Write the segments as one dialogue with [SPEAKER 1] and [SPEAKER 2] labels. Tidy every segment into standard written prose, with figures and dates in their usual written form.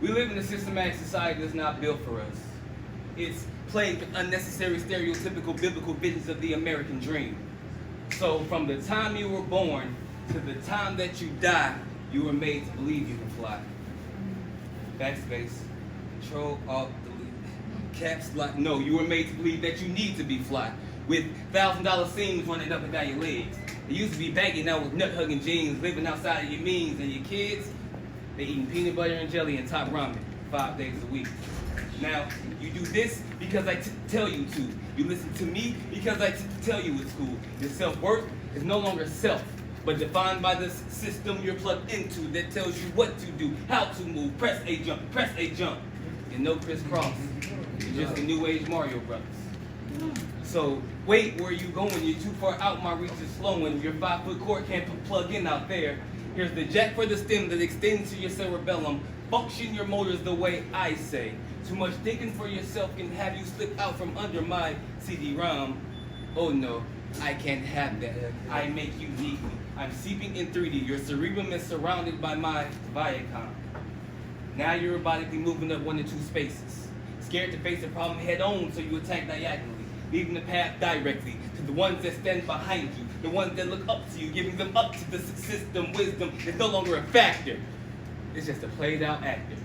[SPEAKER 1] We live in a systematic society that's not built for us. It's plagued with unnecessary, stereotypical, biblical visions of the American dream. So from the time you were born to the time that you die, you were made to believe you can fly. Backspace, Control, Alt, Delete, Caps Lock. No, you were made to believe that you need to be fly, with $1,000 seams running up and down your legs. It used to be baggy, now with nut-hugging jeans, living outside of your means, and your kids, they eating peanut butter and jelly and top ramen 5 days a week. Now, you do this because I tell you to. You listen to me because I tell you it's cool. Your self-worth is no longer self, but defined by the system you're plugged into that tells you what to do, how to move, press a jump, press a jump. And no crisscross. You're just a new age Mario Brothers. So wait, where you going? You're too far out, my reach is slowing. Your 5-foot cord can't plug in out there. Here's the jack for the stem that extends to your cerebellum. Function your motors the way I say. Too much thinking for yourself can have you slip out from under my CD-ROM. Oh no, I can't have that. I make you need me. I'm seeping in 3D. Your cerebrum is surrounded by my Viacom. Now you're robotically moving up 1 to 2 spaces. Scared to face a problem head on, so you attack diagonally, leaving the path directly to the ones that stand behind you, the ones that look up to you, giving them up to the system. Wisdom is no longer a factor. It's just a played out actor.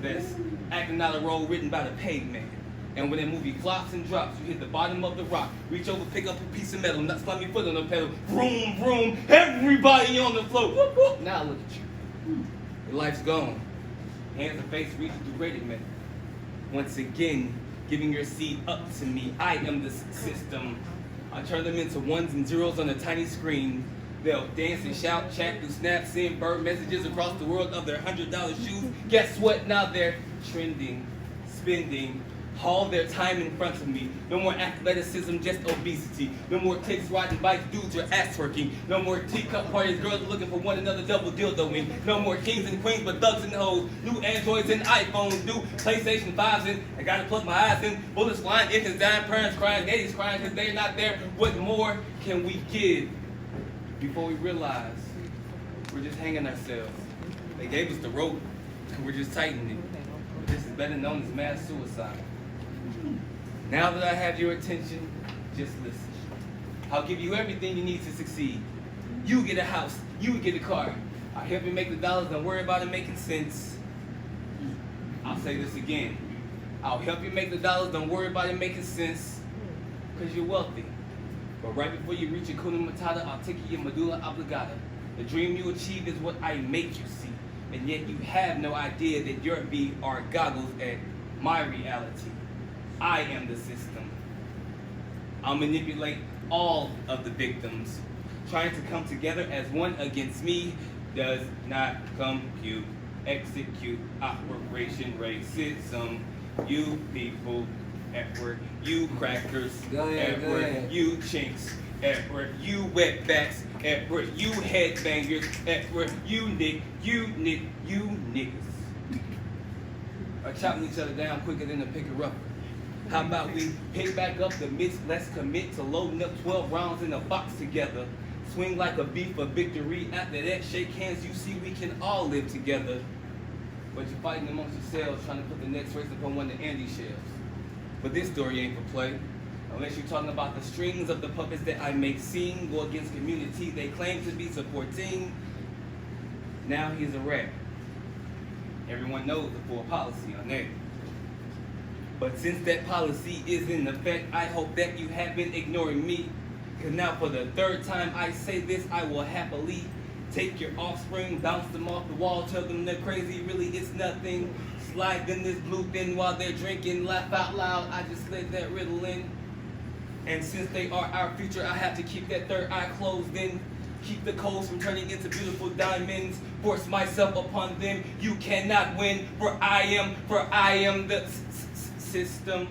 [SPEAKER 1] That's acting out a role written by the paid man. And when that movie flops and drops, you hit the bottom of the rock, reach over, pick up a piece of metal, not slam your foot on the pedal, vroom, vroom, everybody on the floor, whoop, whoop. Now look at you. Your life's gone. Hands and face reaching through rated metal. Once again, giving your seed up to me. I am the system. I turn them into ones and zeros on a tiny screen. They'll dance and shout, chat through snaps, send bird messages across the world of their $100 shoes. Guess what? Now they're trending, spending all their time in front of me. No more athleticism, just obesity. No more ticks riding bikes, dudes are ass working. No more teacup parties, girls looking for one another, double dildoing. No more kings and queens, but thugs and hoes. New Androids and iPhones, new PlayStation 5s in. I gotta plug my eyes in. Bullets flying, infants dying, parents crying, daddies crying because they're not there. What more can we give before we realize we're just hanging ourselves? They gave us the rope, and we're just tightening it. This is better known as mass suicide. Now that I have your attention, just listen. I'll give you everything you need to succeed. You get a house, you get a car. I'll help you make the dollars, don't worry about it making sense. I'll say this again. I'll help you make the dollars, don't worry about it making sense, because you're wealthy. But right before you reach your kuna matata, I'll take you your medulla oblongata. The dream you achieve is what I make you see, and yet you have no idea that your VR goggles at my reality. I am the system. I'll manipulate all of the victims. Trying to come together as one against me does not compute. Execute Operation Racism. You people at work, you crackers at work, you chinks at work, you wetbacks at work, you headbangers at work, you niggas. Are chopping each other down quicker than a picker-upper. How about we pick back up the mitts, let's commit to loading up 12 rounds in a box together. Swing like a beef for victory. After that, shake hands, you see we can all live together. But you're fighting amongst yourselves, trying to put the next race upon one of the Andy shells. But this story ain't for play. Unless you're talking about the strings of the puppets that I make sing, go against community they claim to be supporting. Now he's a rap. Everyone knows the full policy on that. But since that policy is in effect, I hope that you have been ignoring me. Cause now for the 3rd time I say this, I will happily take your offspring, bounce them off the wall, tell them they're crazy, really it's nothing. Slide in this blue thing while they're drinking, laugh out loud, I just let that riddle in. And since they are our future, I have to keep that third eye closed in. Keep the coals from turning into beautiful diamonds. Force myself upon them, you cannot win, for I am the system.